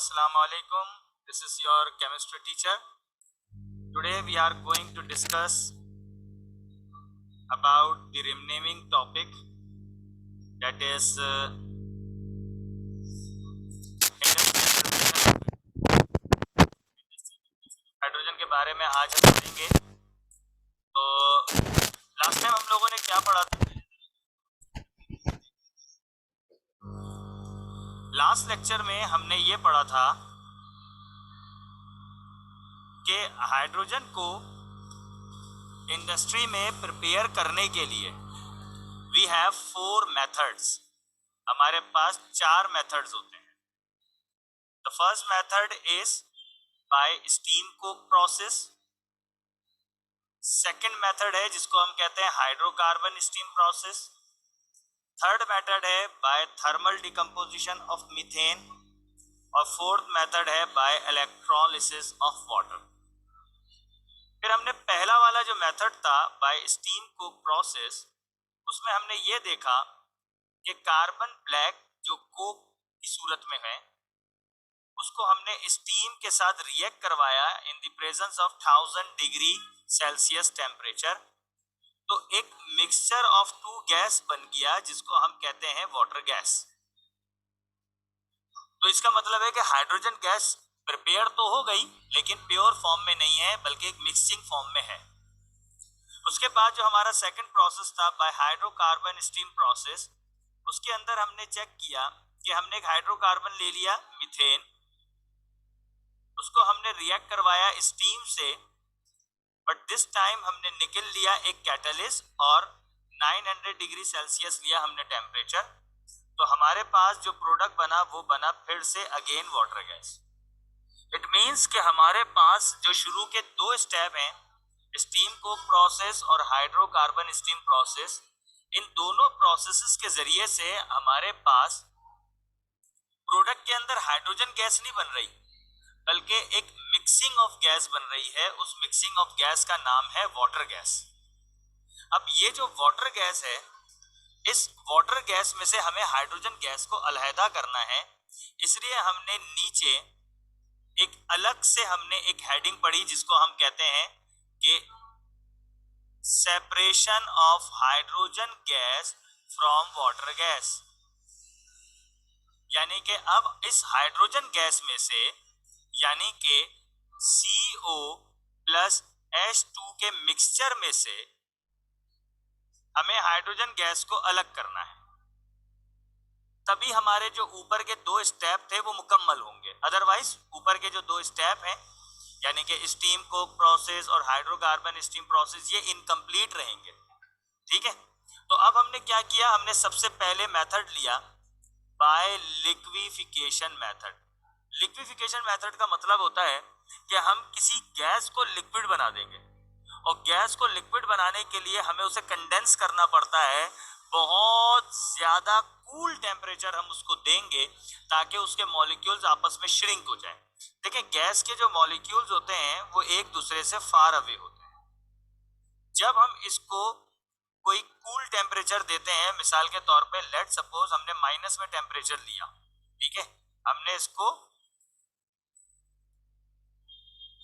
Assalamu alaikum. This is your chemistry teacher. Today we are going to discuss about the renaming topic, that is hydrogen के बारे में आज हम पढ़ेंगे। तो लास्ट टाइम हम लोगों ने क्या पढ़ा था? लास्ट लेक्चर में हमने ये पढ़ा था कि हाइड्रोजन को इंडस्ट्री में प्रिपेयर करने के लिए वी हैव 4 मेथड्स। हमारे पास 4 मेथड्स होते हैं। The first method is by steam coke process. Second method है जिसको हम कहते हैं hydrocarbon steam process. Third method है by thermal decomposition of methane. और फोर्थ मेथड है बाय इलेक्ट्रोलिसिस ऑफ वाटर। फिर हमने पहला वाला जो मेथड था बाय स्टीम कोक प्रोसेस, उसमें हमने ये देखा कि कार्बन ब्लैक जो कोक की सूरत में है उसको हमने स्टीम के साथ रिएक्ट करवाया in the presence of 1000 degree Celsius temperature. तो एक मिक्सचर ऑफ 2 गैस बन गया जिसको हम कहते हैं वाटर गैस। तो इसका मतलब है कि हाइड्रोजन गैस प्रिपेयर तो हो गई लेकिन प्योर फॉर्म में नहीं है बल्कि एक मिक्सिंग फॉर्म में है। उसके बाद जो हमारा सेकंड प्रोसेस था बाय हाइड्रोकार्बन स्टीम प्रोसेस, उसके अंदर हमने चेक किया कि हमने एक हाइड्रोकार्बन ले लिया मीथेन, उसको हमने रिएक्ट करवाया स्टीम से, बट दिस टाइम हमने निकल लिया एक कैटलिस्ट और 900 डिग्री सेल्सियस लिया हमने टेम्परेचर। तो हमारे पास जो प्रोडक्ट बना वो बना फिर से again water gas. It means कि हमारे पास जो शुरू के 2 स्टेप हैं, स्टीम कोक प्रोसेस और हाइड्रोकार्बन स्टीम प्रोसेस, इन दोनों प्रोसेसेस के जरिए से हमारे पास प्रोडक्ट के अंदर हाइड्रोजन गैस नहीं बन रही बल्कि एक मिक्सिंग ऑफ गैस बन रही है। उस मिक्सिंग ऑफ गैस का नाम है वाटर गैस। अब ये जो वाटर गैस है, इस वाटर गैस में से हमें हाइड्रोजन गैस को अलहदा करना है, इसलिए हमने नीचे एक अलग से हमने एक हेडिंग पढ़ी जिसको हम कहते हैं कि separation of hydrogen gas from water gas. यानी कि अब इस हाइड्रोजन गैस में से यानी कि CO प्लस H2 के मिक्सचर में से हमें हाइड्रोजन गैस को अलग करना है, तभी हमारे जो ऊपर के 2 स्टेप थे वो मुकम्मल होंगे। अदरवाइज ऊपर के जो 2 स्टेप हैं यानी कि स्टीम कोक प्रोसेस और हाइड्रोकार्बन स्टीम प्रोसेस, ये इनकम्प्लीट रहेंगे। ठीक है, तो अब हमने क्या किया, हमने सबसे पहले मेथड लिया by liquification method. Liquification method का मतलब होता है कि हम किसी गैस को लिक्विड बना देंगे और गैस को लिक्विड बनाने के लिए हमें उसे कंडेंस करना पड़ता है। बहुत ज्यादा कूल टेम्परेचर हम उसको देंगे ताकि उसके मॉलिक्यूल्स आपस में श्रिंक हो जाएं। देखिए, गैस के जो मॉलिक्यूल्स होते हैं वो एक दूसरे से फार अवे होते हैं। जब हम इसको कोई कूल टेम्परेचर देते हैं, मिसाल के तौर पे लेट सपोज हमने माइनस में टेम्परेचर लिया, ठीक है, हमने इसको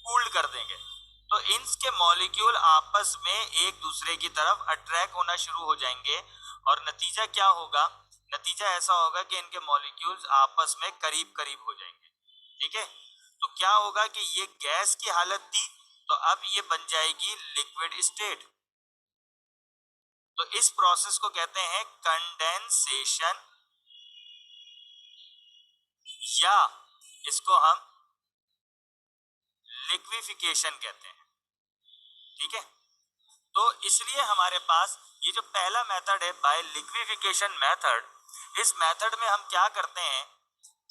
कूल्ड कर देंगे तो इनके मॉलिक्यूल आपस में एक दूसरे की तरफ अट्रैक्ट होना शुरू हो जाएंगे और नतीजा क्या होगा, नतीजा ऐसा होगा कि इनके मॉलिक्यूल्स आपस में करीब करीब हो जाएंगे। ठीक है, तो क्या होगा कि ये गैस की हालत थी तो अब ये बन जाएगी लिक्विड स्टेट। तो इस प्रोसेस को कहते हैं कंडेंसेशन या इसको हम लिक्विफिकेशन कहते हैं। ठीक है, तो इसलिए हमारे पास ये जो पहला मेथड है बाय लिक्विफिकेशन मेथड, इस मेथड में हम क्या करते हैं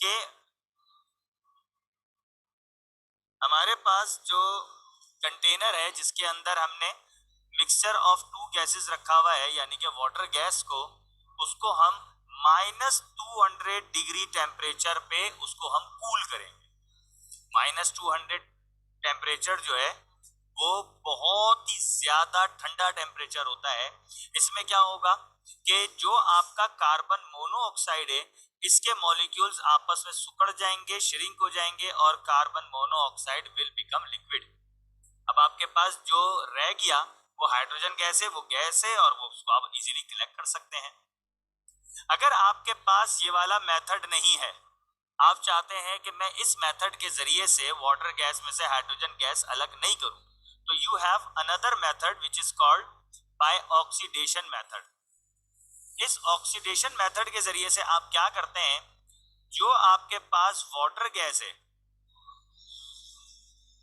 कि हमारे पास जो कंटेनर है जिसके अंदर हमने मिक्सचर ऑफ 2 गैसेस रखा हुआ है यानी कि वाटर गैस को, उसको हम -200 डिग्री टेम्परेचर पे उसको हम कूल करेंगे। -200 टेम्परेचर जो है वो बहुत ही ज्यादा ठंडा टेम्परेचर होता है। इसमें क्या होगा कि जो आपका कार्बन मोनोऑक्साइड है इसके मॉलिक्यूल्स आपस में सिकुड़ जाएंगे, श्रिंक हो जाएंगे और carbon monoxide will become liquid. अब आपके पास जो रह गया वो हाइड्रोजन गैस है, वो गैस है और वो उसको आप इजीली कलेक्ट कर सकते हैं। अगर आपके पास ये वाला मेथड नहीं है, आप चाहते हैं कि मैं इस मेथड के जरिए से वाटर गैस में से हाइड्रोजन गैस अलग नहीं करूं, तो you have another method which is called by oxidation method. इस ऑक्सीडेशन मेथड के जरिए से आप क्या करते हैं, जो आपके पास वाटर गैस है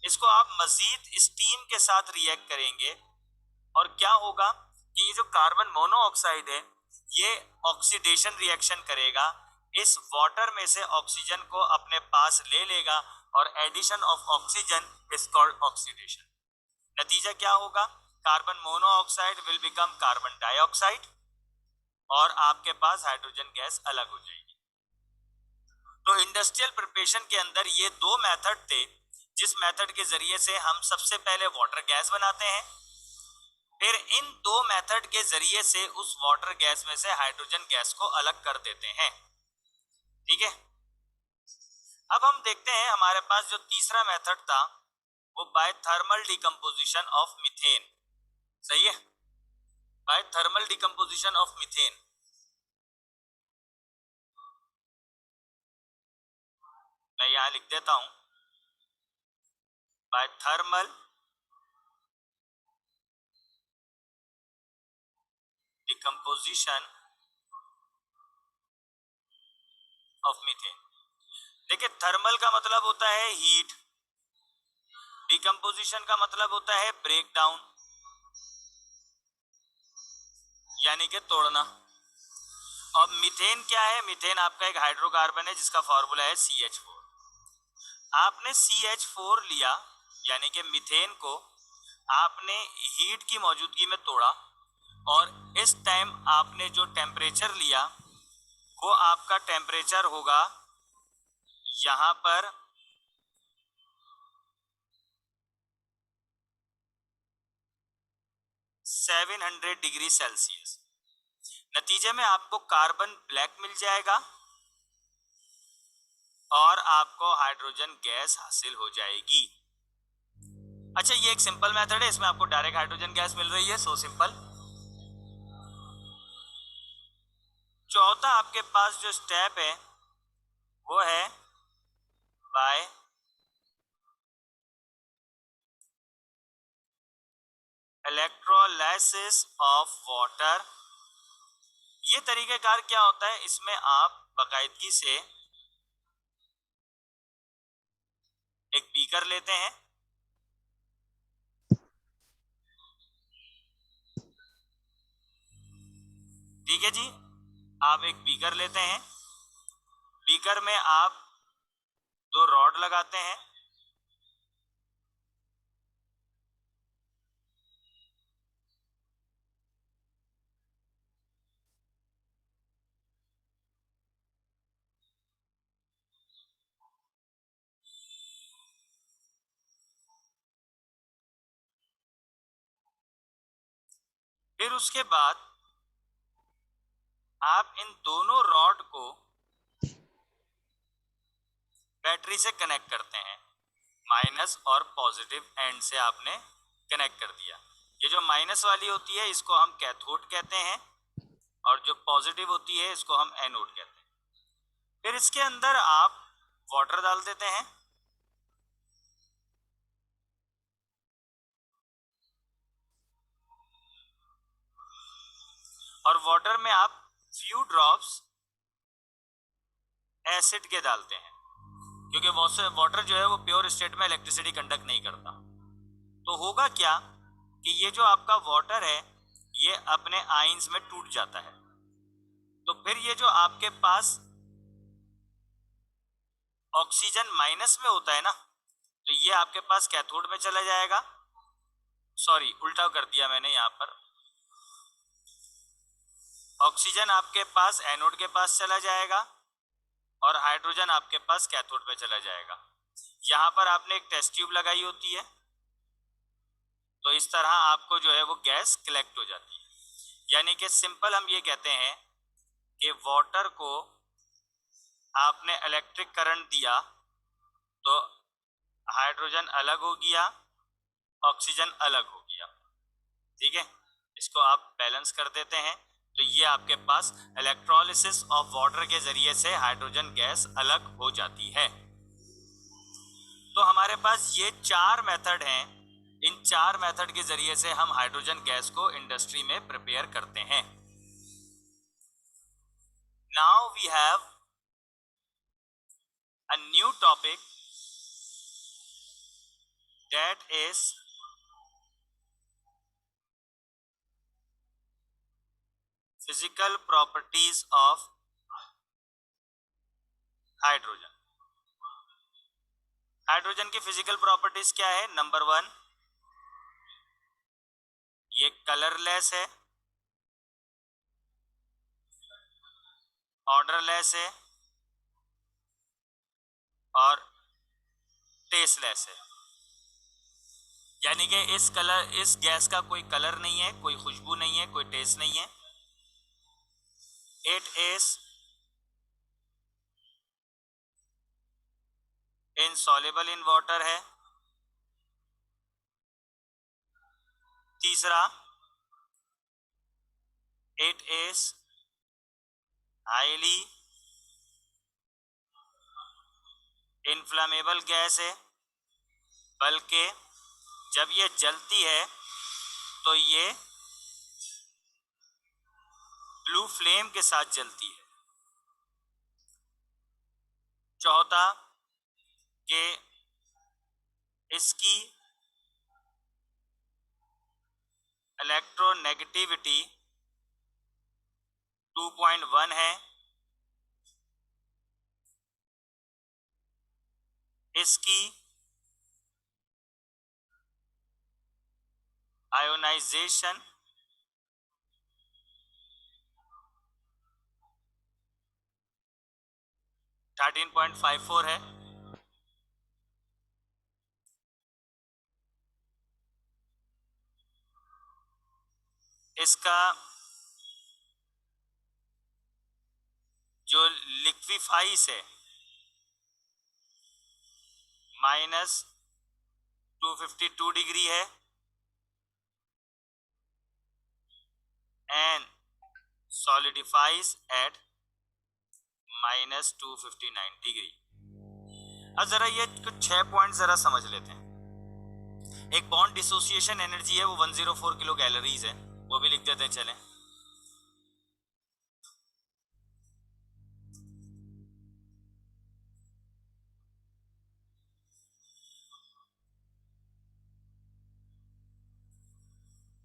इसको आप मजीद स्टीम के साथ रिएक्ट करेंगे और क्या होगा कि ये जो कार्बन मोनोऑक्साइड है ये ऑक्सीडेशन रिएक्शन करेगा, इस वाटर में से ऑक्सीजन को अपने पास ले लेगा और addition of oxygen is called oxidation. नतीजा क्या होगा, carbon monoxide will become carbon dioxide और आपके पास हाइड्रोजन गैस अलग हो जाएगी। तो इंडस्ट्रियल प्रिपरेशन के अंदर ये दो मेथड थे, जिस मेथड के जरिए से हम सबसे पहले वाटर गैस बनाते हैं, फिर इन दो मेथड के जरिए से उस वाटर गैस में से हाइड्रोजन गैस को अलग कर देते हैं। ठीक है, अब हम देखते हैं हमारे पास जो तीसरा मेथड था वो by thermal decomposition of methane. सही है, by thermal decomposition of methane. मैं यहां लिख देता हूं, by thermal decomposition of methane. देखिए, थर्मल का मतलब होता है हीट, डिकम्पोजिशन का मतलब होता है ब्रेक डाउन यानी कि तोड़ना। अब मीथेन क्या है, मीथेन आपका एक हाइड्रोकार्बन है जिसका फॉर्मूला है CH4। आपने CH4 लिया यानी कि मीथेन को आपने हीट की मौजूदगी में तोड़ा और इस टाइम आपने जो टेम्परेचर लिया वो आपका टेम्परेचर होगा यहां पर 700 डिग्री सेल्सियस। नतीजे में आपको कार्बन ब्लैक मिल जाएगा और आपको हाइड्रोजन गैस हासिल हो जाएगी। अच्छा, ये एक सिंपल मेथड है, इसमें आपको डायरेक्ट हाइड्रोजन गैस मिल रही है, सो सिंपल। चौथा आपके पास जो स्टेप है वो है बाय इलेक्ट्रोलाइसिस ऑफ वाटर। ये तरीकेकार क्या होता है, इसमें आप बाकायदगी से एक बीकर लेते हैं, ठीक है जी, आप एक बीकर लेते हैं, बीकर में आप दो रॉड लगाते हैं, फिर उसके बाद आप इन दोनों रॉड को बैटरी से कनेक्ट करते हैं, माइनस और पॉजिटिव एंड से आपने कनेक्ट कर दिया। ये जो माइनस वाली होती है इसको हम कैथोड कहते हैं और जो पॉजिटिव होती है इसको हम एनोड कहते हैं। फिर इसके अंदर आप वाटर डाल देते हैं और वाटर में आप फ्यू ड्रॉप्स एसिड के डालते हैं, क्योंकि वाटर जो है वो प्योर स्टेट में इलेक्ट्रिसिटी कंडक्ट नहीं करता। तो होगा क्या कि ये जो आपका वाटर है ये अपने आयंस में टूट जाता है, तो फिर ये जो आपके पास ऑक्सीजन माइनस में होता है ना, तो ये आपके पास कैथोड में चला जाएगा, सॉरी उल्टा कर दिया मैंने, यहाँ पर ऑक्सीजन आपके पास एनोड के पास चला जाएगा और हाइड्रोजन आपके पास कैथोड पे चला जाएगा। यहाँ पर आपने एक टेस्ट ट्यूब लगाई होती है, तो इस तरह आपको जो है वो गैस कलेक्ट हो जाती है। यानी कि सिंपल हम ये कहते हैं कि वाटर को आपने इलेक्ट्रिक करंट दिया तो हाइड्रोजन अलग हो गया, ऑक्सीजन अलग हो गया, ठीक है। इसको आप बैलेंस कर देते हैं तो ये आपके पास इलेक्ट्रोलिसिस ऑफ वाटर के जरिए से हाइड्रोजन गैस अलग हो जाती है। तो हमारे पास ये 4 मेथड हैं। इन 4 मेथड के जरिए से हम हाइड्रोजन गैस को इंडस्ट्री में प्रिपेयर करते हैं। Now we have a new topic that is physical properties of hydrogen. Hydrogen की फिजिकल प्रॉपर्टीज क्या है? नंबर 1, ये कलरलेस है, ऑर्डरलेस है और टेस्टलेस है। यानी कि इस गैस का कोई कलर नहीं है, कोई खुशबू नहीं है, कोई टेस्ट नहीं है। It is insoluble in water है। तीसरा, it is highly inflammable gas है, बल्कि जब ये जलती है तो ये ब्लू फ्लेम के साथ जलती है। चौथा, कि इसकी इलेक्ट्रोनेगेटिविटी 2.1 है। इसकी आयोनाइजेशन 13.54 है। इसका जो लिक्विफाइस है -252 डिग्री है एंड सॉलिडिफाइज एट -259 डिग्री। अब जरा ये कुछ 6 पॉइंट जरा समझ लेते हैं। एक बॉन्ड डिसोसिएशन एनर्जी है, वो 104 किलो कैलोरीज है, वो भी लिख देते हैं। चलें,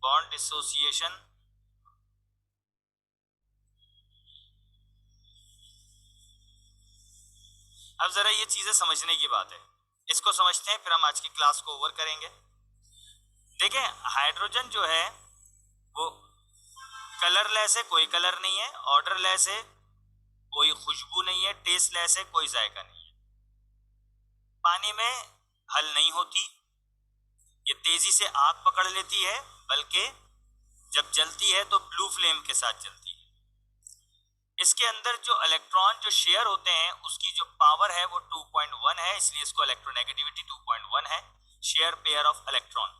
बॉन्ड डिसोसिएशन अब जरा ये चीजें समझने की बात है, इसको समझते हैं फिर हम आज की क्लास को ओवर करेंगे। देखें, हाइड्रोजन जो है वो कलरलेस है, कोई कलर नहीं है, ऑर्डरलेस है, कोई खुशबू नहीं है, टेस्टलेस है, कोई जायका नहीं है, पानी में हल नहीं होती, ये तेजी से आग पकड़ लेती है, बल्कि जब जलती है तो ब्लू फ्लेम के साथ जलती है। इसके अंदर जो इलेक्ट्रॉन जो शेयर होते हैं उसकी जो पावर है वो 2.1 है, इसलिए इसको इलेक्ट्रोनेगेटिविटी 2.1 है, share pair of electron.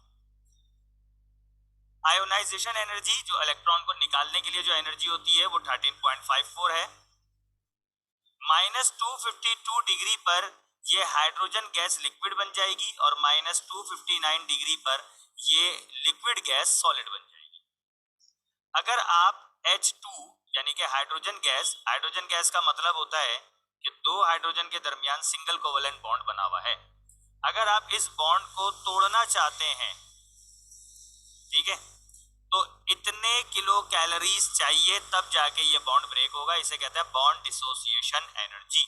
Ionisation energy, जो इलेक्ट्रॉन को निकालने के लिए जो एनर्जी होती है वो 13.54 है। -252 डिग्री पर ये हाइड्रोजन गैस लिक्विड बन जाएगी और -259 डिग्री पर ये लिक्विड गैस सॉलिड बन जाएगी। अगर आप H2 यानी कि हाइड्रोजन गैस का मतलब होता है कि दो हाइड्रोजन के दरमियान सिंगल कोवेलेंट बॉन्ड बना हुआ है। अगर आप इस बॉन्ड को तोड़ना चाहते हैं, ठीक है, तो इतने किलो कैलोरीज चाहिए तब जाके ये बॉन्ड ब्रेक होगा। इसे कहते हैं बॉन्ड डिसोसिएशन एनर्जी।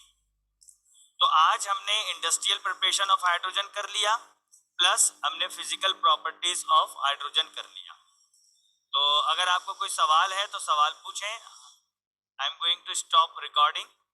तो आज हमने इंडस्ट्रियल प्रिपरेशन ऑफ हाइड्रोजन कर लिया, प्लस हमने फिजिकल प्रॉपर्टीज ऑफ हाइड्रोजन कर लिया। तो अगर आपको कोई सवाल है तो सवाल पूछें। I am going to stop recording.